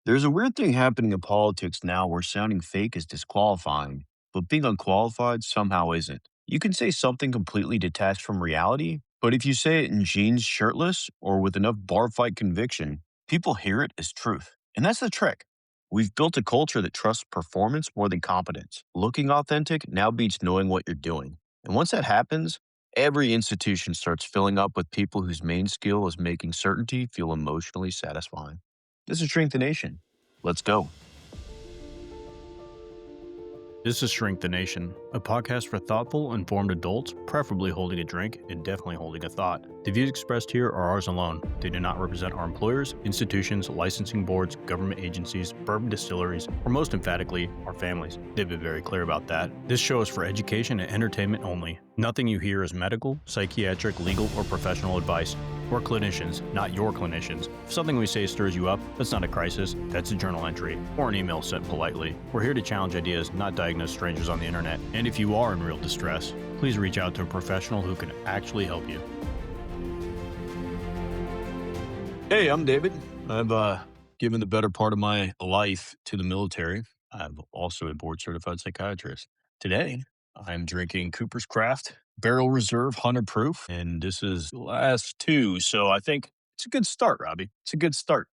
There's a weird thing happening in politics now where sounding fake is disqualifying, but being unqualified somehow isn't. You can say something completely detached from reality, but if you say it in jeans shirtless or with enough bar fight conviction, people hear it as truth. And that's the trick. We've built a culture that trusts performance more than competence. Looking authentic now beats knowing what you're doing. And once that happens, every institution starts filling up with people whose main skill is making certainty feel emotionally satisfying. This is Shrink the Nation. Let's go. This is Shrink the Nation, a podcast for thoughtful, informed adults, preferably holding a drink and definitely holding a thought. The views expressed here are ours alone. They do not represent our employers, institutions, licensing boards, government agencies, bourbon distilleries, or most emphatically, our families. They've been very clear about that. This show is for education and entertainment only. Nothing you hear is medical, psychiatric, legal, or professional advice. We're clinicians, not your clinicians. If something we say stirs you up, that's not a crisis, that's a journal entry, or an email sent politely. We're here to challenge ideas, not diagnose strangers on the internet. And if you are in real distress, please reach out to a professional who can actually help you. Hey, I'm David. I've given the better part of my life to the military. I'm also a board certified psychiatrist. Today, I'm drinking Cooper's Craft Barrel Reserve 100 Proof, and this is the last two. So I think it's a good start, Robbie. It's a good start.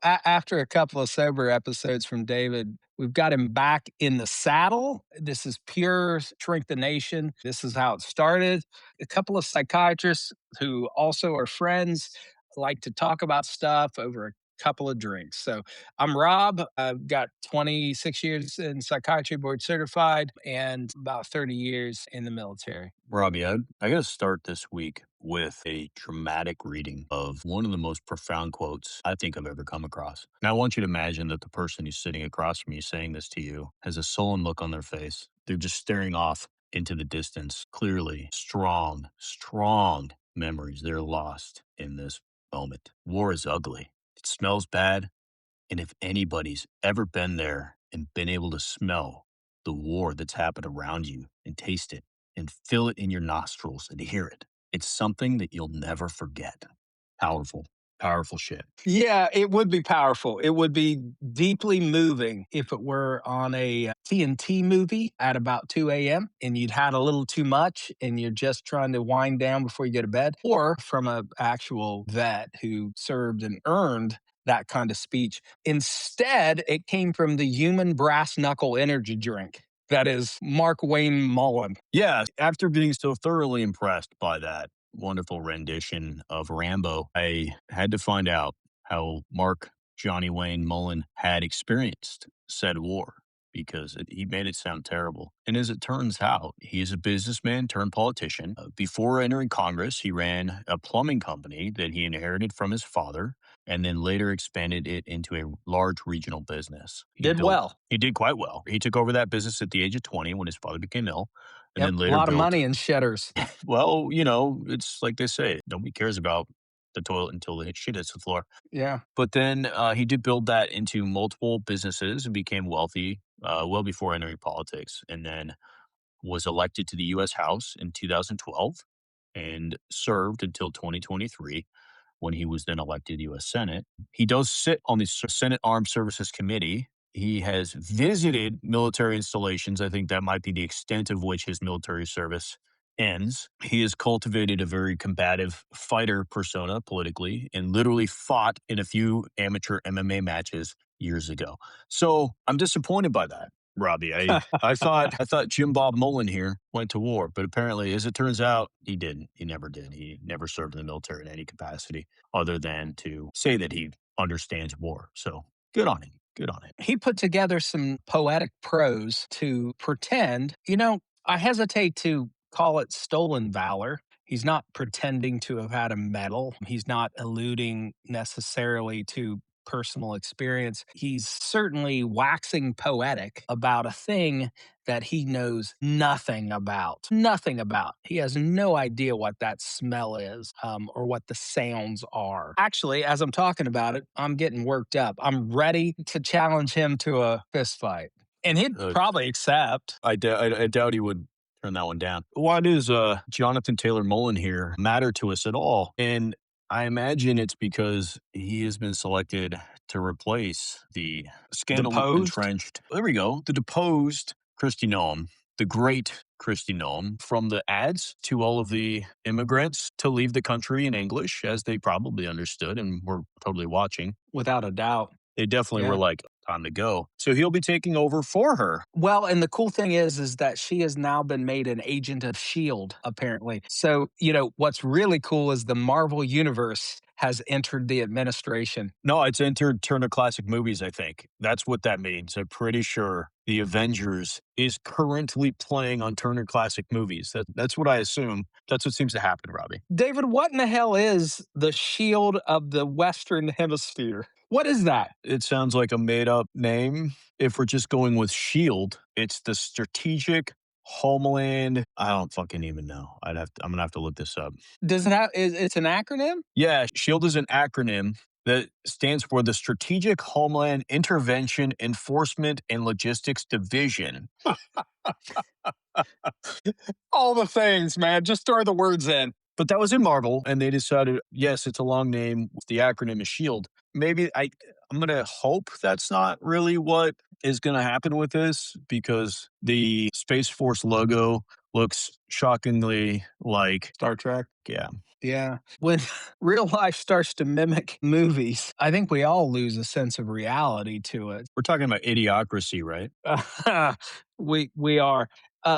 After a couple of sober episodes from David, we've got him back in the saddle. This is pure Shrink the Nation. This is how it started. A couple of psychiatrists who also are friends like to talk about stuff over a couple of drinks. So I'm Rob. I've got 26 years in psychiatry, board certified, and about 30 years in the military. Robbie, I got to start this week with a dramatic reading of one of the most profound quotes I think I've ever come across. Now, I want you to imagine that the person who's sitting across from you saying this to you has a sullen look on their face. They're just staring off into the distance. Clearly, strong memories. They're lost in this moment. War is ugly. It smells bad. And if anybody's ever been there and been able to smell the war that's happened around you and taste it and feel it in your nostrils and hear it, it's something that you'll never forget. Powerful, powerful shit. Yeah, it would be powerful. It would be deeply moving if it were on a TNT movie at about 2 a.m. and you'd had a little too much and you're just trying to wind down before you go to bed, or from an actual vet who served and earned that kind of speech. Instead, it came from the human brass knuckle energy drink. That is Markwayne Mullin. Yeah, after being so thoroughly impressed by that wonderful rendition of Rambo, I had to find out how Mark Johnny Wayne Mullin had experienced said war because he made it sound terrible. And as it turns out, he is a businessman turned politician. Before entering Congress, he ran a plumbing company that he inherited from his father and then later expanded it into a large regional business. He did quite well. He took over that business at the age of 20 when his father became ill. And Yep, then a later lot of built money in shedders. well, it's like they say, nobody cares about the toilet until the shit hits the floor. Yeah. But then he did build that into multiple businesses and became wealthy well before entering politics, and then was elected to the U.S. House in 2012 and served until 2023 when he was then elected to the U.S. Senate. He does sit on the Senate Armed Services Committee. He has visited military installations. I think that might be the extent of which his military service ends. He has cultivated a very combative fighter persona politically and literally fought in a few amateur MMA matches years ago. So I'm disappointed by that, Robbie. I thought Jim Bob Mullin here went to war, but apparently, as it turns out, he didn't. He never did. He never served in the military in any capacity other than to say that he understands war. So good on him. Good on him. He put together some poetic prose to pretend, I hesitate to call it stolen valor. He's not pretending to have had a medal. He's not alluding necessarily to personal experience. He's certainly waxing poetic about a thing that he knows nothing about. Nothing about. He has no idea what that smell is or what the sounds are. Actually, as I'm talking about it, I'm getting worked up. I'm ready to challenge him to a fist fight. And he'd probably accept. I doubt he would turn that one down. Why does Jonathan Taylor Mullen here matter to us at all? And I imagine it's because he has been selected to replace the scandal Deposed? entrenched. There we go. The deposed Kristi Noem, the great Kristi Noem, from the ads to all of the immigrants to leave the country in English, as they probably understood and were totally watching. Without a doubt. They definitely were Yeah. like, time to go. So he'll be taking over for her. Well, and the cool thing is that she has now been made an agent of S.H.I.E.L.D., apparently. So, what's really cool is the Marvel Universe has entered the administration. No, it's entered Turner Classic Movies, I think. That's what that means. I'm pretty sure the Avengers is currently playing on Turner Classic Movies. That's what I assume. That's what seems to happen, Robbie. David, what in the hell is the S.H.I.E.L.D. of the Western Hemisphere? What is that? It sounds like a made up name. If we're just going with SHIELD, it's the Strategic Homeland. I don't fucking even know. I'm gonna have to look this up. Does it have, it's an acronym? Yeah, SHIELD is an acronym that stands for the Strategic Homeland Intervention Enforcement and Logistics Division. All the things, man. Just throw the words in. But that was in Marvel, and they decided, yes, it's a long name. The acronym is SHIELD. Maybe I'm gonna hope that's not really what is gonna happen with this, because the Space Force logo looks shockingly like Star Trek. yeah. Yeah. When real life starts to mimic movies, I think we all lose a sense of reality to it. We're talking about idiocracy, right? We are.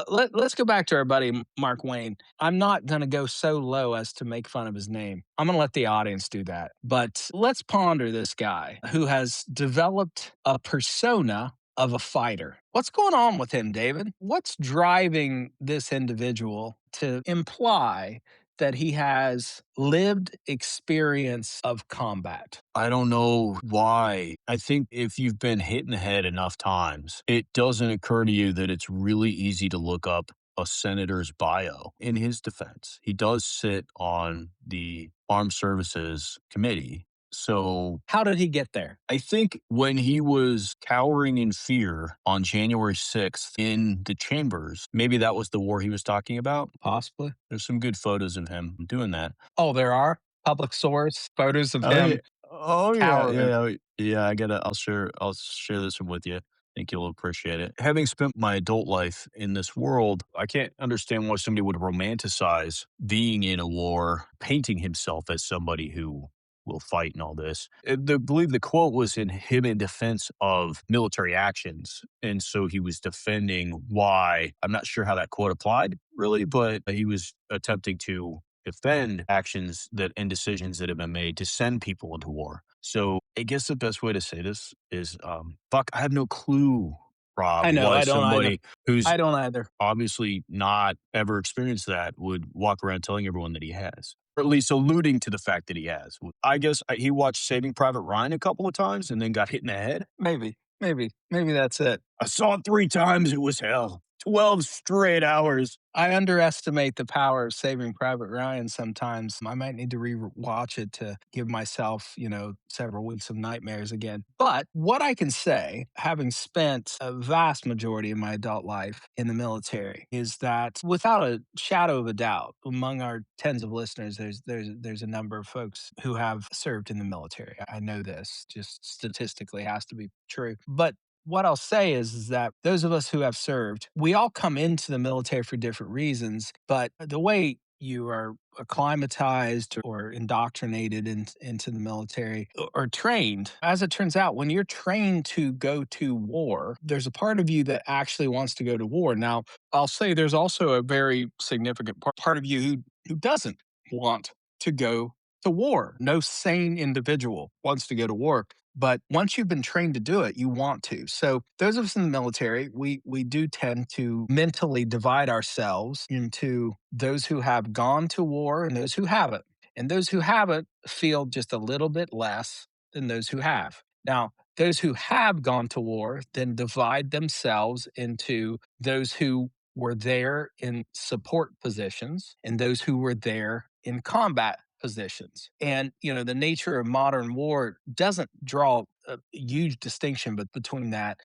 Let's go back to our buddy Markwayne. I'm not going to go so low as to make fun of his name. I'm going to let the audience do that. But let's ponder this guy who has developed a persona of a fighter. What's going on with him, David? What's driving this individual to imply that he has lived experience of combat? I don't know why. I think if you've been hit in the head enough times, it doesn't occur to you that it's really easy to look up a senator's bio. In his defense, he does sit on the Armed Services Committee. So How did he get there? I think when he was cowering in fear on January 6th in the chambers, maybe that was the war he was talking about. Possibly. There's some good photos of him doing that. Oh, there are public source photos of Oh yeah. him Oh yeah, cowering. yeah. I'll share this one with you. I think you'll appreciate it. Having spent my adult life in this world, I can't understand why somebody would romanticize being in a war, painting himself as somebody who will fight and all this. I believe the quote was in him in defense of military actions. And so he was defending why. I'm not sure how that quote applied really, but he was attempting to defend actions that and decisions that have been made to send people into war. So I guess the best way to say this is, fuck, I have no clue, Rob, I know. why I don't either. somebody who's I don't either. obviously not ever experienced that would walk around telling everyone that he has, or at least alluding to the fact that he has. I guess he watched Saving Private Ryan a couple of times and then got hit in the head. Maybe that's it. I saw it 3 times. It was hell. 12 straight hours. I underestimate the power of Saving Private Ryan sometimes. I might need to rewatch it to give myself, several weeks of nightmares again. But what I can say, having spent a vast majority of my adult life in the military, is that without a shadow of a doubt, among our tens of listeners, there's a number of folks who have served in the military. I know this just statistically has to be true. But what I'll say is that those of us who have served, we all come into the military for different reasons, but the way you are acclimatized or indoctrinated into the military or trained, as it turns out, when you're trained to go to war, there's a part of you that actually wants to go to war. Now, I'll say there's also a very significant part of you who doesn't want to go to war. No sane individual wants to go to war. But once you've been trained to do it, you want to. So those of us in the military, we do tend to mentally divide ourselves into those who have gone to war and those who haven't. And those who haven't feel just a little bit less than those who have. Now, those who have gone to war then divide themselves into those who were there in support positions and those who were there in combat positions. And, the nature of modern war doesn't draw a huge distinction but between that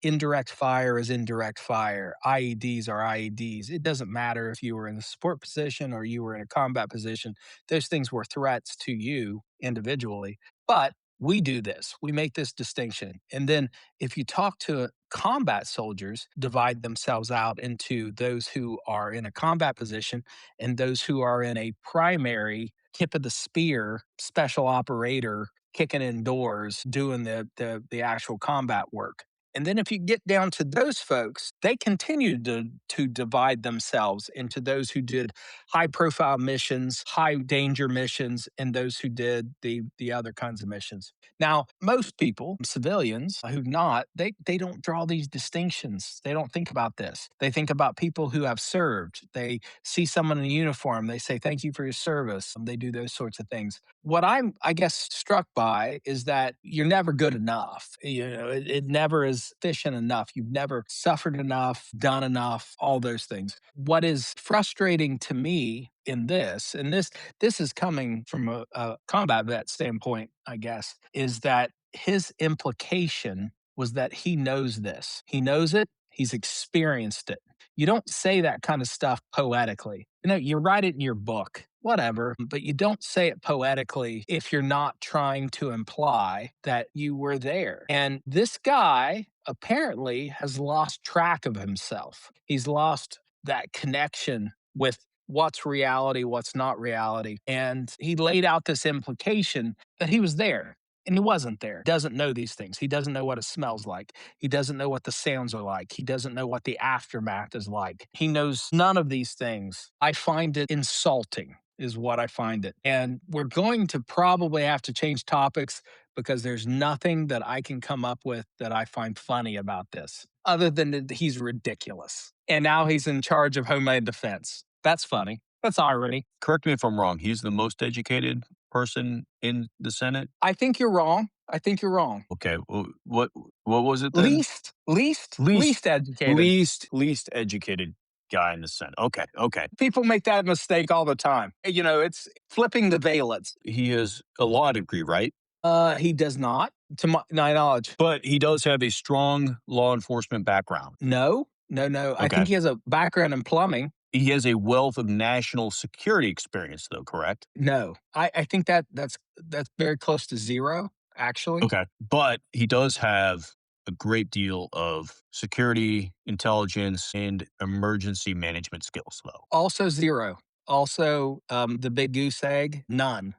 indirect fire is indirect fire, IEDs are IEDs. It doesn't matter if you were in a support position or you were in a combat position. Those things were threats to you individually. But We do this, we make this distinction. And then if you talk to combat soldiers, divide themselves out into those who are in a combat position and those who are in a primary tip of the spear special operator kicking in doors doing the actual combat work. And then if you get down to those folks, they continue to divide themselves into those who did high profile missions, high danger missions, and those who did the other kinds of missions. Now, most people, civilians who not, they don't draw these distinctions. They don't think about this. They think about people who have served. They see someone in a uniform, they say thank you for your service. They do those sorts of things. What I'm, I guess, struck by is that you're never good enough. It never is efficient enough. You've never suffered enough, done enough, all those things. What is frustrating to me in this, and this is coming from a combat vet standpoint, I guess, is that his implication was that he knows this. He knows it. He's experienced it. You don't say that kind of stuff poetically. You write it in your book, whatever, but you don't say it poetically if you're not trying to imply that you were there. And this guy apparently has lost track of himself. He's lost that connection with what's reality, what's not reality. And he laid out this implication that he was there. And he wasn't there. Doesn't know these things. He doesn't know what it smells like. He doesn't know what the sounds are like. He doesn't know what the aftermath is like. He knows none of these things. I find it insulting, is what I find it. And we're going to probably have to change topics because there's nothing that I can come up with that I find funny about this, other than that he's ridiculous. And now he's in charge of Homeland Defense. That's funny. That's irony. Correct me if I'm wrong. He's the most educated person in the Senate. I think you're wrong. I think you're wrong. Okay, well, what was it then? Least educated. Least educated guy in the Senate. Okay. People make that mistake all the time. It's flipping the valence. He has a law degree, right? He does not, to my knowledge. But he does have a strong law enforcement background. No. I think he has a background in plumbing. He has a wealth of national security experience, though, correct? No, I think that's very close to zero, actually. Okay. But he does have a great deal of security, intelligence, and emergency management skills, though. Also zero. Also, the big goose egg, none.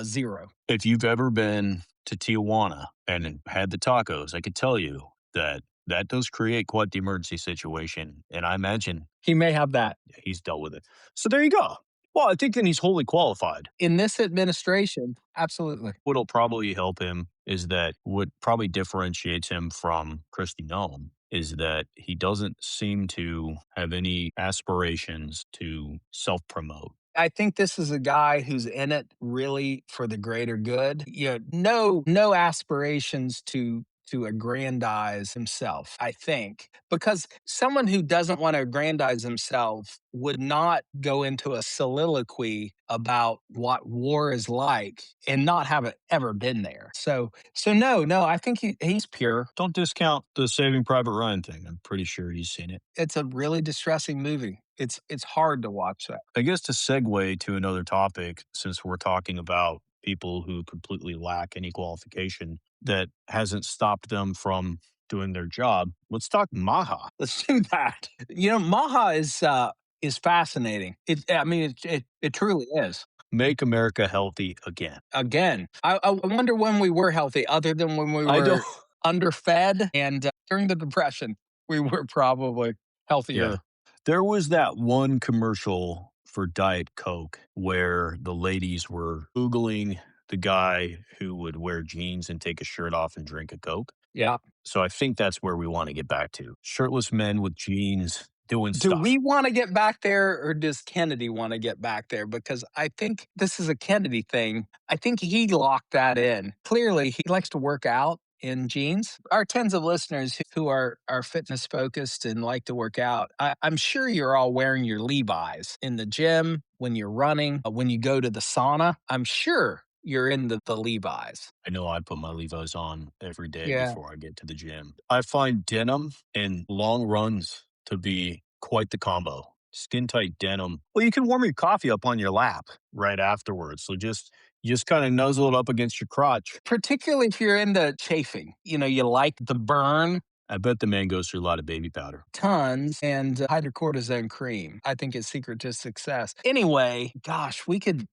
Zero. If you've ever been to Tijuana and had the tacos, I could tell you that does create quite the emergency situation. And I imagine He may have that. he's dealt with it. So there you go. Well, I think then he's wholly qualified. In this administration, absolutely. What'll probably help him is that what probably differentiates him from Christy Nome is that he doesn't seem to have any aspirations to self-promote. I think this is a guy who's in it really for the greater good. No aspirations to aggrandize himself, I think, because someone who doesn't want to aggrandize himself would not go into a soliloquy about what war is like and not have it ever been there. So no, I think he's pure. Don't discount the Saving Private Ryan thing. I'm pretty sure he's seen it. It's a really distressing movie. It's hard to watch that. I guess to segue to another topic, since we're talking about people who completely lack any qualification that hasn't stopped them from doing their job, let's talk MAHA. Let's do that. MAHA is fascinating. It truly is. Make America healthy again. Again, I wonder when we were healthy, other than when we were underfed and during the Depression, we were probably healthier. Yeah. There was that one commercial for Diet Coke where the ladies were oogling the guy who would wear jeans and take his shirt off and drink a Coke. Yeah. So I think that's where we want to get back to. Shirtless men with jeans doing Do stuff. we want to get back there, or does Kennedy want to get back there? Because I think this is a Kennedy thing. I think he locked that in. Clearly, he likes to work out in jeans. Our tens of listeners who are fitness focused and like to work out, I'm sure you're all wearing your Levi's in the gym, when you're running, when you go to the sauna. I'm sure you're in the Levi's. I know I put my Levi's on every day Yeah. before I get to the gym. I find denim and long runs to be quite the combo. Skin tight denim. Well, you can warm your coffee up on your lap right afterwards. So just You just kind of nuzzle it up against your crotch. Particularly if you're into chafing. You like the burn, I bet the man goes through a lot of baby powder. tons, and hydrocortisone cream. I think is secret to success. Anyway, gosh, we could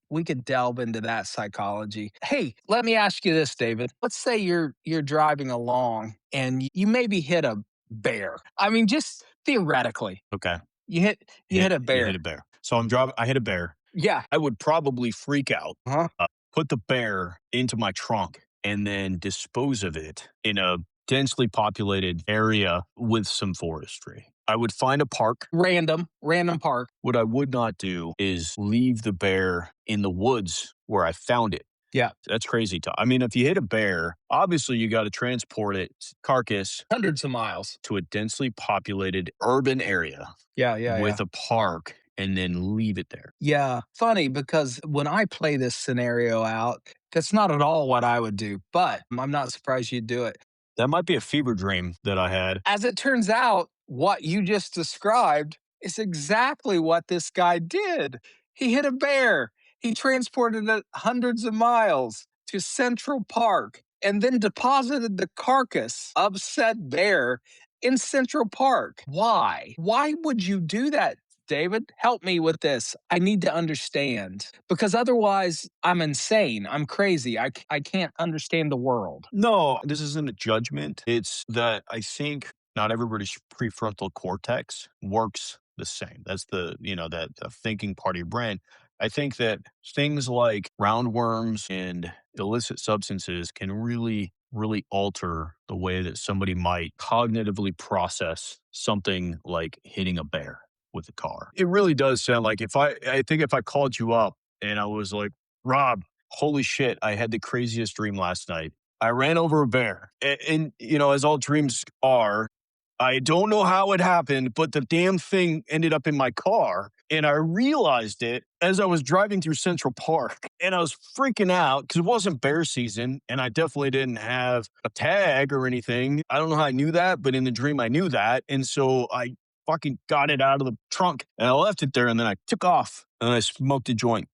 delve into that psychology. Hey, let me ask you this, David. Let's say you're driving along and you maybe hit a bear. I mean, just theoretically, Okay. you hit a You hit bear. a bear. So I'm driving, I hit a bear. Yeah. I would probably freak out, Huh? put the bear into my trunk, and then dispose of it in a densely populated area with some forestry. I would find a park. Random park. What I would not do is leave the bear in the woods where I found it. Yeah. That's crazy. I mean, if you hit a bear, obviously you got to transport its carcass Hundreds of miles. to a densely populated urban area Yeah, yeah, yeah. with a park and then leave it there. Yeah. Funny because when I play this scenario out, that's not at all what I would do, but I'm not surprised you'd do it. That might be a fever dream that I had. As it turns out, what you just described is exactly what this guy did. He hit a bear. He transported it hundreds of miles to Central Park and then deposited the carcass of said bear in Central Park. Why? Why would you do that, David? Help me with this. I need to understand because otherwise I'm insane. I'm crazy. I can't understand the world. No, this isn't a judgment. It's that I think not everybody's prefrontal cortex works the same. That's that the thinking part of your brain. I think that things like roundworms and illicit substances can really, really alter the way that somebody might cognitively process something like hitting a bear with a car. It really does sound like I think if I called you up and I was like, Rob, holy shit, I had the craziest dream last night. I ran over a bear. And as all dreams are, I don't know how it happened, but the damn thing ended up in my car. And I realized it as I was driving through Central Park. And I was freaking out because it wasn't bear season. And I definitely didn't have a tag or anything. I don't know how I knew that, but in the dream, I knew that. And so I fucking got it out of the trunk and I left it there. And then I took off and I smoked a joint.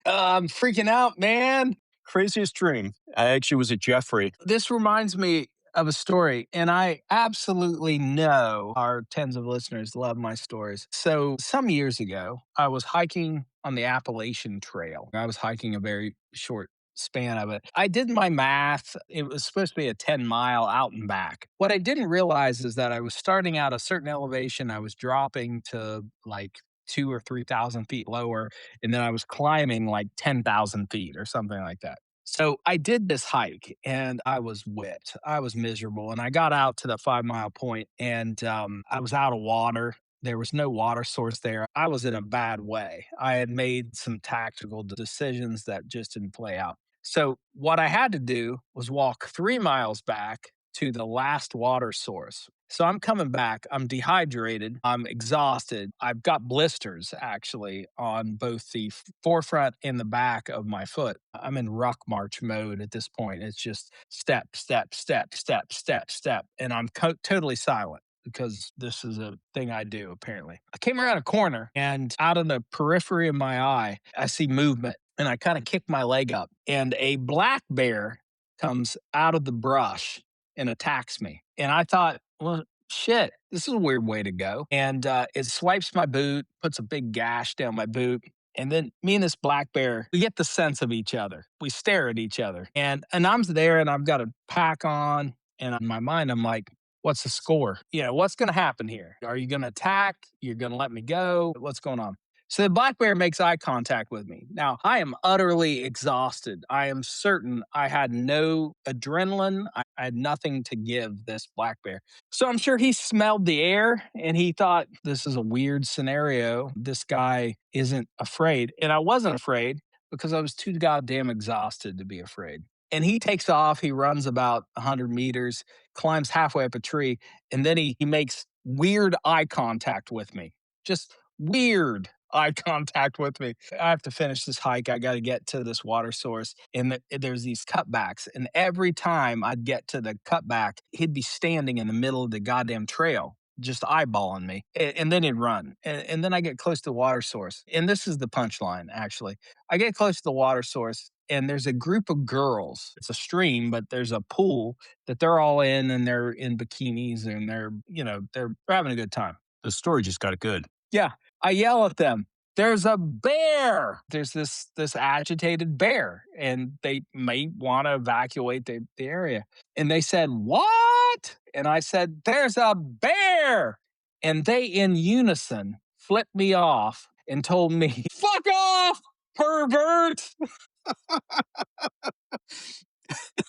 I'm freaking out, man. Craziest dream. I actually was at Jeffrey. This reminds me of a story, and I absolutely know our tens of listeners love my stories. So, some years ago, I was hiking on the Appalachian Trail. I was hiking a very short span of it. I did my math. It was supposed to be a 10-mile out and back. What I didn't realize is that I was starting out a certain elevation. I was dropping to like 2 or 3,000 feet lower, and then I was climbing like 10,000 feet or something like that. So I did this hike and I was whipped. I was miserable. And I got out to the 5 mile point and I was out of water. There was no water source there. I was in a bad way. I had made some tactical decisions that just didn't play out. So, what I had to do was walk 3 miles back to the last water source. So I'm coming back. I'm dehydrated. I'm exhausted. I've got blisters actually on both the forefront and the back of my foot. I'm in ruck march mode at this point. It's just step, step, step, step, step, step. And I'm totally silent because this is a thing I do apparently. I came around a corner and out of the periphery of my eye, I see movement and I kind of kick my leg up and a black bear comes out of the brush and attacks me. And I thought, well, shit, this is a weird way to go. And it swipes my boot, puts a big gash down my boot. And then me and this black bear, we get the sense of each other. We stare at each other. And I'm there and I've got a pack on. And in my mind, I'm like, what's the score? What's going to happen here? Are you going to attack? You're going to let me go? What's going on? So the black bear makes eye contact with me. Now, I am utterly exhausted. I am certain I had no adrenaline. I had nothing to give this black bear. So I'm sure he smelled the air and he thought, this is a weird scenario. This guy isn't afraid. And I wasn't afraid because I was too goddamn exhausted to be afraid. And he takes off. He runs about 100 meters, climbs halfway up a tree, and then he makes weird eye contact with me. Just weird eye contact with me. I have to finish this hike. I got to get to this water source. And there's these cutbacks. And every time I'd get to the cutback, he'd be standing in the middle of the goddamn trail just eyeballing me. And then he'd run. And then I get close to the water source. And this is the punchline, actually. I get close to the water source, and there's a group of girls. It's a stream, but there's a pool that they're all in, and they're in bikinis, and they're having a good time. The story just got good. Yeah. I yell at them. There's a bear. There's this agitated bear, and they may want to evacuate the area. And they said, "What?" And I said, "There's a bear." And they in unison flipped me off and told me, "Fuck off, pervert."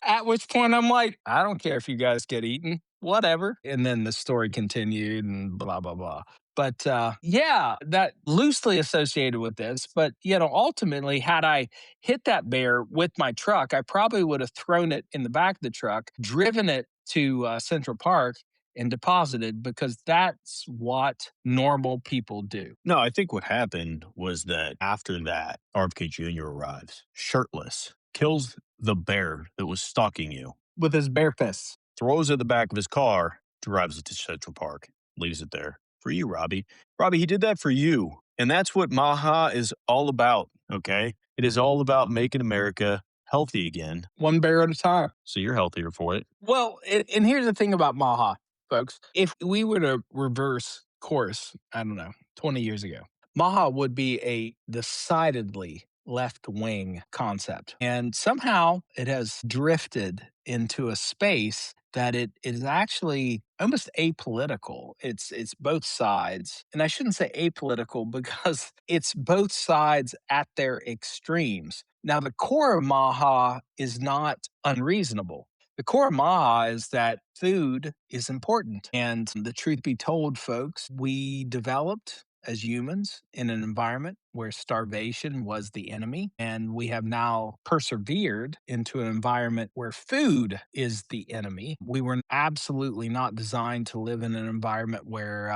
At which point I'm like, I don't care if you guys get eaten, whatever. And then the story continued and blah, blah, blah. But yeah, that loosely associated with this. But, ultimately, had I hit that bear with my truck, I probably would have thrown it in the back of the truck, driven it to Central Park, and deposited, because that's what normal people do. No, I think what happened was that after that, RFK Jr. arrives, shirtless, kills the bear that was stalking you, With his bare fists. throws it in the back of his car, drives it to Central Park, leaves it there for you, Robbie. Robbie, he did that for you. And that's what MAHA is all about, okay? It is all about making America healthy again. One bear at a time. So you're healthier for it. Well, and here's the thing about MAHA, folks. If we were to reverse course, I don't know, 20 years ago, MAHA would be a decidedly left wing concept. And somehow it has drifted into a space that it is actually almost apolitical. It's both sides. And I shouldn't say apolitical because it's both sides at their extremes. Now, the core of MAHA is not unreasonable. The core of MAHA is that food is important. And the truth be told, folks, we developed as humans in an environment where starvation was the enemy. And we have now persevered into an environment where food is the enemy. We were absolutely not designed to live in an environment where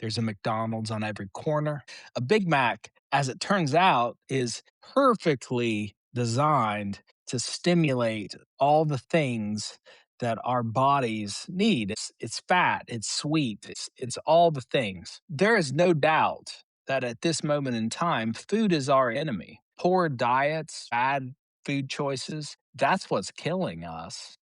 there's a McDonald's on every corner. A Big Mac, as it turns out, is perfectly designed to stimulate all the things that our bodies need. It's fat, it's sweet, it's all the things. There is no doubt that at this moment in time, food is our enemy. Poor diets, bad food choices, that's what's killing us.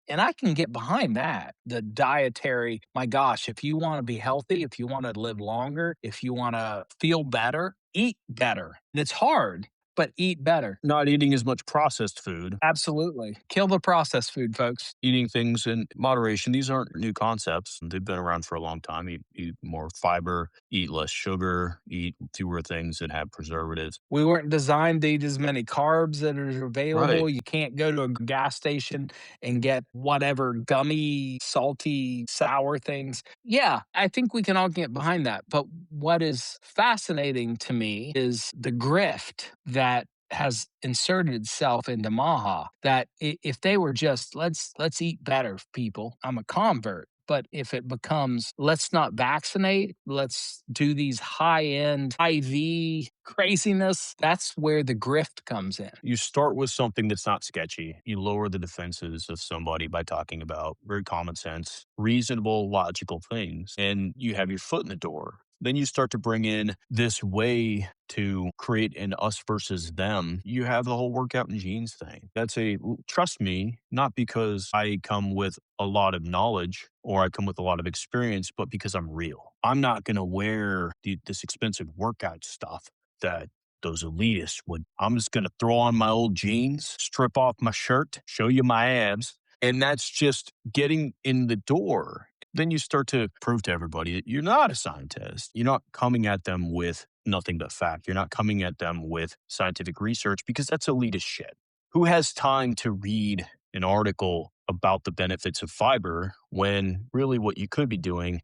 And I can get behind that. The dietary, my gosh, if you want to be healthy, if you want to live longer, if you want to feel better, eat better. And it's hard, but eat better. Not eating as much processed food, Absolutely. Kill the processed food, folks. eating things in moderation. These aren't new concepts. They've been around for a long time. Eat more fiber, eat less sugar, eat fewer things that have preservatives. We weren't designed to eat as many carbs that are available. Right. You can't go to a gas station and get whatever gummy, salty, sour things. Yeah, I think we can all get behind that. But what is fascinating to me is the grift that has inserted itself into MAHA. That if they were just let's eat better, people. I'm a convert. But if it becomes, let's not vaccinate, let's do these high end IV craziness, that's where the grift comes in. You start with something that's not sketchy. You lower the defenses of somebody by talking about very common sense, reasonable, logical things, and you have your foot in the door. Then you start to bring in this way to create an us versus them. You have the whole workout and genes thing. Trust me, not because I come with a lot of knowledge or I come with a lot of experience, but because I'm real. I'm not going to wear this expensive workout stuff that those elitists would. I'm just going to throw on my old jeans, strip off my shirt, show you my abs. And that's just getting in the door. Then you start to prove to everybody that you're not a scientist. You're not coming at them with nothing but fact. You're not coming at them with scientific research because that's elitist shit. Who has time to read an article about the benefits of fiber when really what you could be doing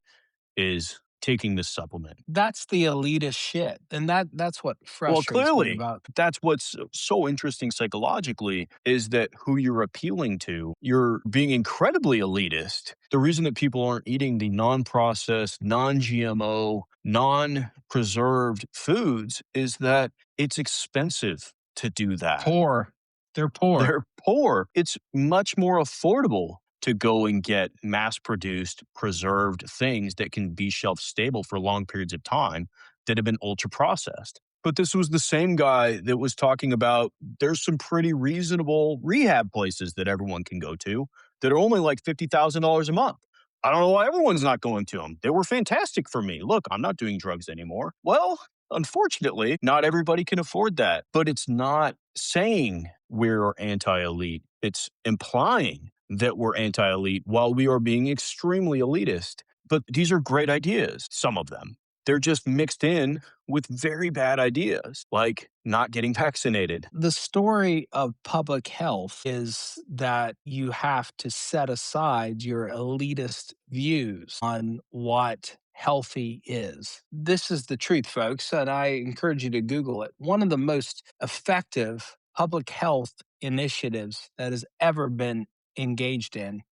is taking this supplement? That's the elitist shit. And that's what Well, frustrates me clearly, about. that's what's so interesting psychologically is that who you're appealing to, you're being incredibly elitist. The reason that people aren't eating the non-processed, non-GMO, non-preserved foods is that it's expensive to do that. Poor. They're poor. They're poor. It's much more affordable to go and get mass produced, preserved things that can be shelf stable for long periods of time that have been ultra processed. But this was the same guy that was talking about there's some pretty reasonable rehab places that everyone can go to that are only like $50,000 a month. I don't know why everyone's not going to them. They were fantastic for me. Look, I'm not doing drugs anymore. Well, unfortunately, not everybody can afford that, but it's not saying we're anti elite. It's implying that we're anti elite while we are being extremely elitist. But these are great ideas, some of them. They're just mixed in with very bad ideas, like not getting vaccinated. The story of public health is that you have to set aside your elitist views on what healthy is. This is the truth, folks, and I encourage you to Google it. One of the most effective public health initiatives that has ever been engaged in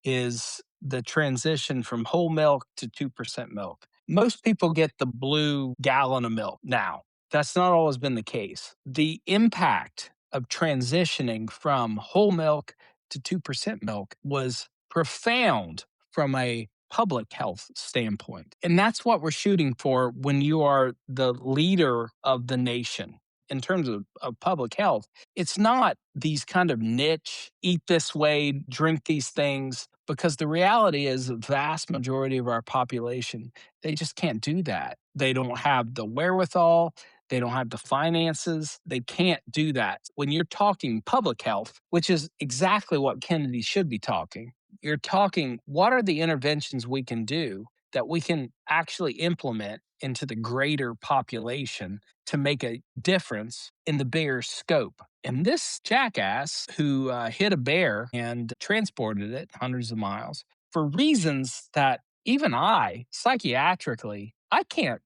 is the transition from whole milk to 2% milk. Most people get the blue gallon of milk now. That's not always been the case. The impact of transitioning from whole milk to 2% milk was profound from a public health standpoint. And that's what we're shooting for when you are the leader of the nation in terms of public health. It's not these kind of niche, eat this way, drink these things, because the reality is the vast majority of our population, they just can't do that. They don't have the wherewithal. They don't have the finances. They can't do that. When you're talking public health, which is exactly what Kennedy should be talking, you're talking what are the interventions we can do that we can actually implement into the greater population to make a difference in the bigger scope. And this jackass who hit a bear and transported it hundreds of miles for reasons that even I, psychiatrically, I can't,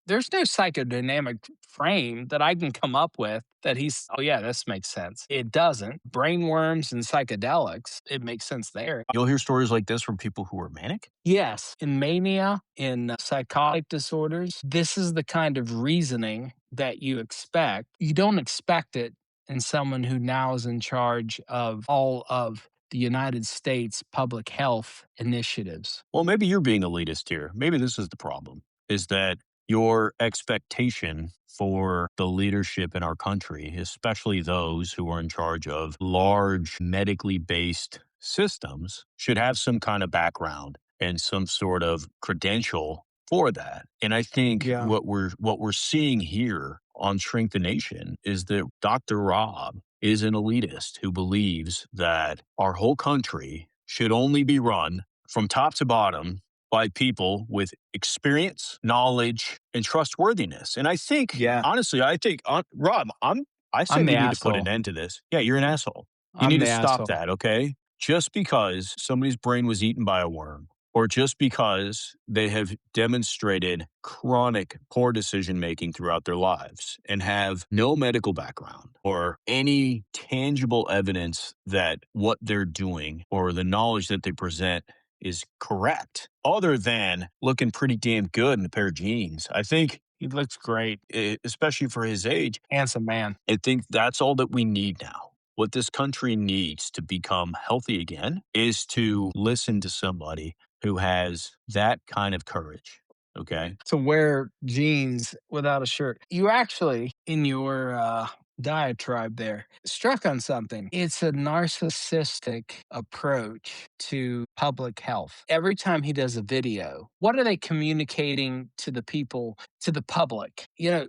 there's no psychodynamic frame that I can come up with that he's, oh, yeah, this makes sense. It doesn't. Brainworms and psychedelics, it makes sense there. You'll hear stories like this from people who are manic. Yes, in mania, in psychotic disorders, this is the kind of reasoning that you expect. You don't expect it in someone who now is in charge of all of the United States public health initiatives. Well, maybe you're being elitist here. Maybe this is the problem, is that your expectation for the leadership in our country, especially those who are in charge of large medically based systems, should have some kind of background and some sort of credential for that. And I think Yeah. what we're seeing here on Shrink the Nation is that Dr. Rob is an elitist who believes that our whole country should only be run from top to bottom by people with experience, knowledge, and trustworthiness. And I think, Yeah. honestly, Rob, I say I'm the we need to put an asshole. end to this. Yeah, you're an asshole. You I'm need the to stop asshole. that, okay? Just because somebody's brain was eaten by a worm, or just because they have demonstrated chronic poor decision making throughout their lives and have no medical background or any tangible evidence that what they're doing or the knowledge that they present is correct, other than looking pretty damn good in a pair of jeans. I think, He looks great. especially for his age, Handsome man. I think that's all that we need now. What this country needs to become healthy again is to listen to somebody who has that kind of courage. Okay. To wear jeans without a shirt. You actually, in your diatribe there, struck on something. It's a narcissistic approach to public health. Every time he does a video, what are they communicating to the people, to the public?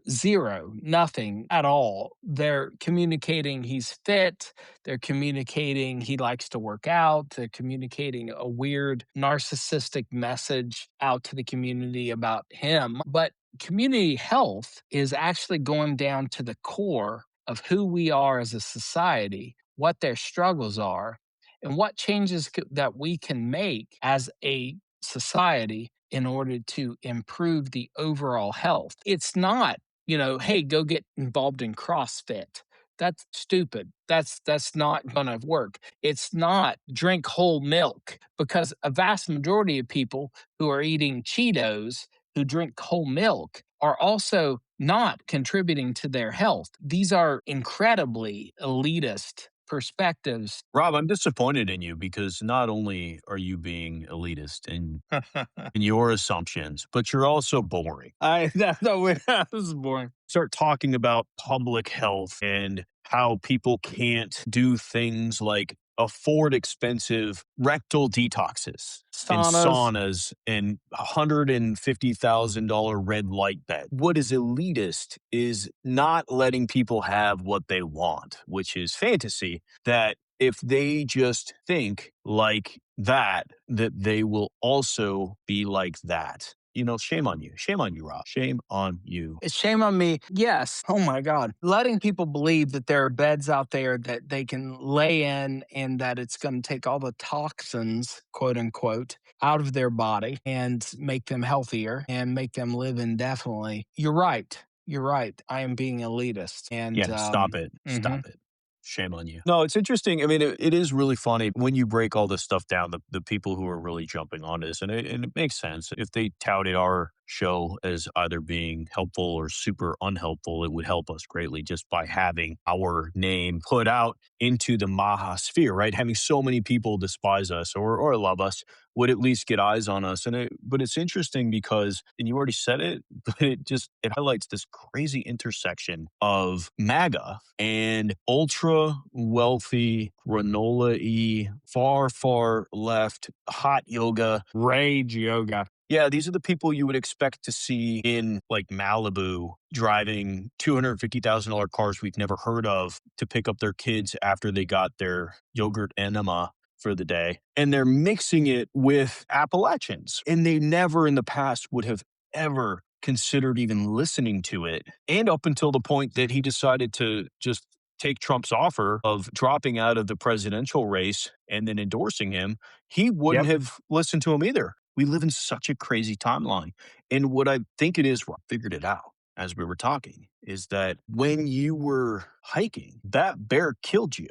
Zero, nothing at all. They're communicating he's fit. They're communicating he likes to work out. They're communicating a weird narcissistic message out to the community about him. But community health is actually going down to the core of who we are as a society, what their struggles are, and what changes that we can make as a society in order to improve the overall health. It's not, hey, go get involved in CrossFit. That's stupid. That's not going to work. It's not drink whole milk, because a vast majority of people who are eating Cheetos, who drink whole milk, are also not contributing to their health. These are incredibly elitist perspectives. Rob, I'm disappointed in you because not only are you being elitist in your assumptions, but you're also boring. That was boring. Start talking about public health and how people can't do things like afford expensive rectal detoxes and Saunas. saunas and $150,000 red light bed. What is elitist is not letting people have what they want, which is fantasy, that if they just think like that they will also be like that. Shame on you. Shame on you, Rob. Shame on you. It's shame on me. Yes. Oh my God. Letting people believe that there are beds out there that they can lay in and that it's going to take all the toxins, quote unquote, out of their body and make them healthier and make them live indefinitely. You're right. You're right. I am being elitist. And Yeah, stop it. mhm. Stop it. Shame on you. No, it's interesting. I mean, it is really funny when you break all this stuff down, the people who are really jumping on this, and it makes sense. If they touted our show as either being helpful or super unhelpful, it would help us greatly just by having our name put out into the Maha sphere, right? Having so many people despise us or love us would at least get eyes on us. But it's interesting because, and you already said it, but it highlights this crazy intersection of MAGA and ultra wealthy, granola y, far, far left, hot yoga. Rage yoga. Yeah, these are the people you would expect to see in like Malibu driving $250,000 cars we've never heard of to pick up their kids after they got their yogurt enema for the day. And they're mixing it with Appalachians. And they never in the past would have ever considered even listening to it. And up until the point that he decided to just take Trump's offer of dropping out of the presidential race and then endorsing him, he wouldn't Yep. have listened to him either. We live in such a crazy timeline. And what I think it is, Rob figured it out as we were talking, is that when you were hiking, that bear killed you.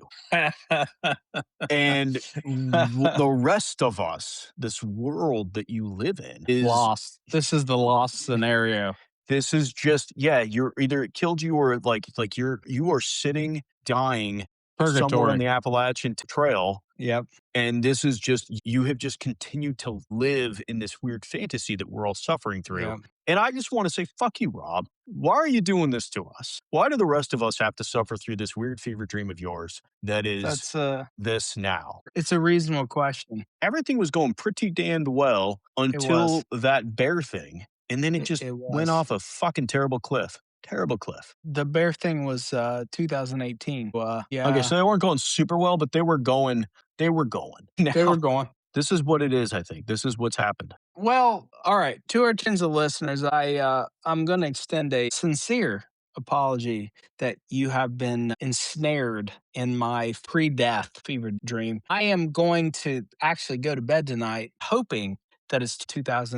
And the rest of us, this world that you live in, is Lost. This is the lost scenario. this is just, yeah, you're either it killed you or like you are sitting dying somewhere on Purgatory. the Appalachian Trail. Yep. And this is just, you have just continued to live in this weird fantasy that we're all suffering through. Yep. And I just want to say, fuck you, Rob. Why are you doing this to us? Why do the rest of us have to suffer through this weird fever dream of yours that is That's this now? it's a reasonable question. Everything was going pretty damned well It was. until that bear thing. And then it just It went was. off a fucking terrible cliff. Terrible cliff. The bear thing was 2018. Okay, Yeah, so they weren't going super well, but they were going. They were going. they Now, were going. this is what it is, I think. This is what's happened. Well, all right. To our tens of listeners, I'm going to extend a sincere apology that you have been ensnared in my pre-death fever dream. I am going to actually go to bed tonight hoping that it's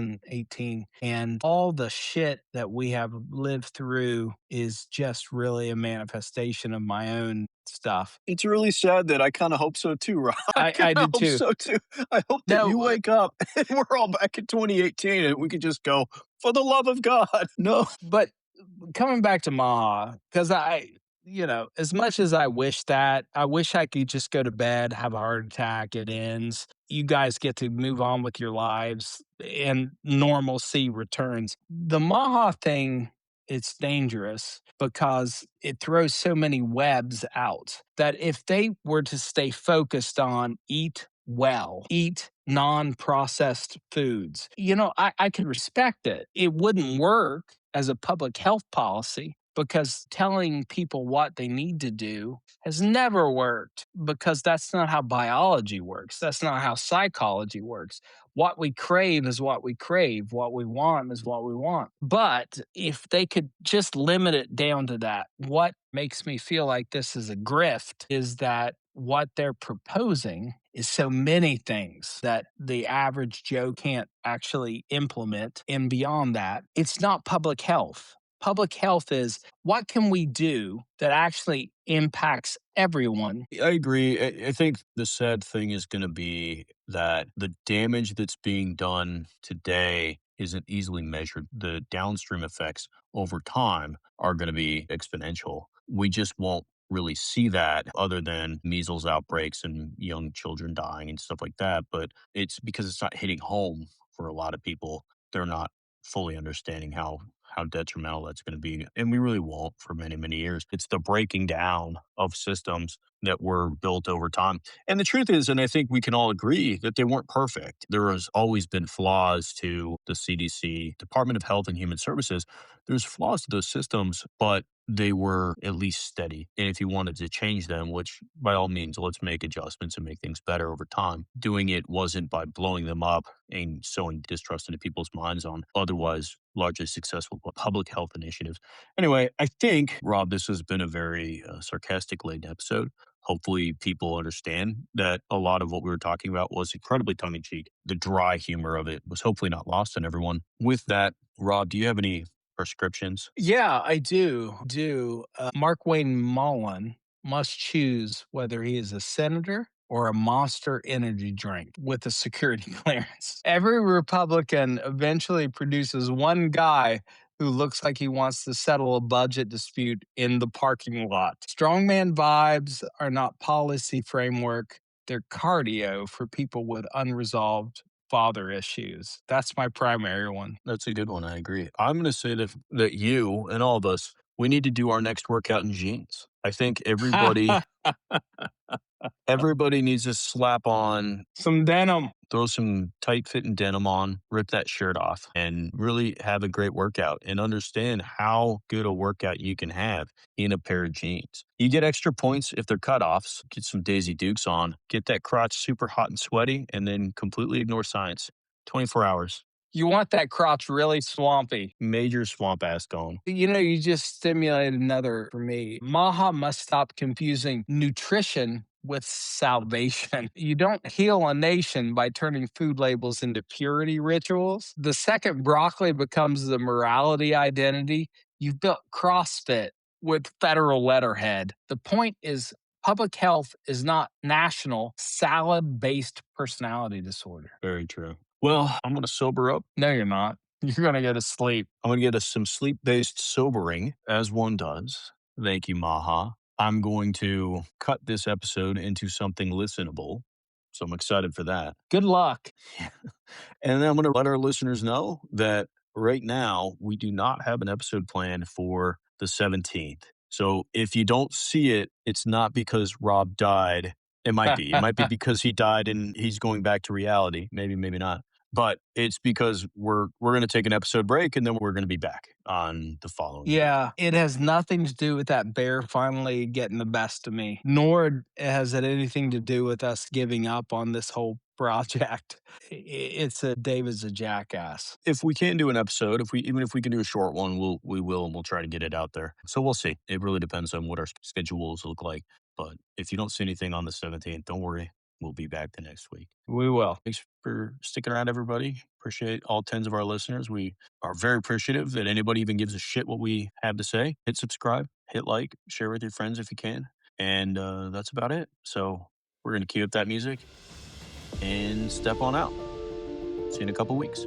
2018 and all the shit that we have lived through is just really a manifestation of my own stuff. It's really sad that I kind of hope so too, Rob. I I did hope too. so too. I hope that you No, wake up and we're all back in 2018 and we could just go, for the love of God. No. but coming back to Maha, because as much as I wish that, I wish I could just go to bed, have a heart attack, it ends. You guys get to move on with your lives and normalcy returns. The Maha thing, it's dangerous because it throws so many webs out that if they were to stay focused on eat well, eat non processed foods, I could respect it. It wouldn't work as a public health policy because telling people what they need to do has never worked because that's not how biology works. That's not how psychology works. What we crave is what we crave. What we want is what we want. But if they could just limit it down to that, what makes me feel like this is a grift is that what they're proposing is so many things that the average Joe can't actually implement. And beyond that, it's not public health. Public health is what can we do that actually impacts everyone? I agree. I think the sad thing is going to be that the damage that's being done today isn't easily measured. The downstream effects over time are going to be exponential. We just won't really see that other than measles outbreaks and young children dying and stuff like that. But it's because it's not hitting home for a lot of people. They're not fully understanding how detrimental that's going to be. And we really won't for many, many years. It's the breaking down of systems that were built over time. And the truth is, and I think we can all agree that they weren't perfect. There has always been flaws to the CDC, Department of Health and Human Services. There's flaws to those systems, but they were at least steady. And if you wanted to change them, which by all means, let's make adjustments and make things better over time. Doing it wasn't by blowing them up and sowing distrust into people's minds on otherwise largely successful public health initiatives. Anyway, I think, Rob, this has been a very sarcastic laden episode. Hopefully, people understand that a lot of what we were talking about was incredibly tongue in cheek. The dry humor of it was hopefully not lost on everyone. With that, Rob, do you have any prescriptions? Yeah, I do. Markwayne Mullin must choose whether he is a senator or a monster energy drink with a security clearance. Every Republican eventually produces one guy who looks like he wants to settle a budget dispute in the parking lot. Strongman vibes are not policy framework, they're cardio for people with unresolved father issues. That's my primary one. That's a good one. I agree. I'm going to say that you and all of us, we need to do our next workout in jeans. I think everybody needs to slap on, Some denim. throw some tight fitting denim on, rip that shirt off, and really have a great workout and understand how good a workout you can have in a pair of jeans. You get extra points if they're cutoffs, get some Daisy Dukes on, get that crotch super hot and sweaty, and then completely ignore science. 24 hours. You want that crotch really swampy. Major swamp ass going. You just stimulated another for me. MAHA must stop confusing nutrition with salvation. You don't heal a nation by turning food labels into purity rituals. The second broccoli becomes the morality identity, you've built CrossFit with federal letterhead. The point is, public health is not national salad based personality disorder. Very true. Well, I'm going to sober up. No, you're not. You're going to go to sleep. I'm going to get us some sleep based sobering, as one does. Thank you, Maha. I'm going to cut this episode into something listenable. So I'm excited for that. Good luck. And then I'm going to let our listeners know that right now we do not have an episode planned for the 17th. So if you don't see it, it's not because Rob died. It might be. It might be because he died and he's going back to reality. Maybe, maybe not. But it's because we're going to take an episode break and then we're going to be back on the following week. Yeah, it has nothing to do with that bear finally getting the best of me, nor has it anything to do with us giving up on this whole project. It's a David's a jackass. If we can do an episode, even if we can do a short one, we will, and we'll try to get it out there. So we'll see. It really depends on what our schedules look like. But if you don't see anything on the 17th, don't worry. We'll be back the next week. We will. Thanks for sticking around, everybody. Appreciate all tens of our listeners. We are very appreciative that anybody even gives a shit what we have to say. Hit subscribe, hit like, share with your friends if you can. And that's about it. So we're going to cue up that music and step on out. See you in a couple weeks.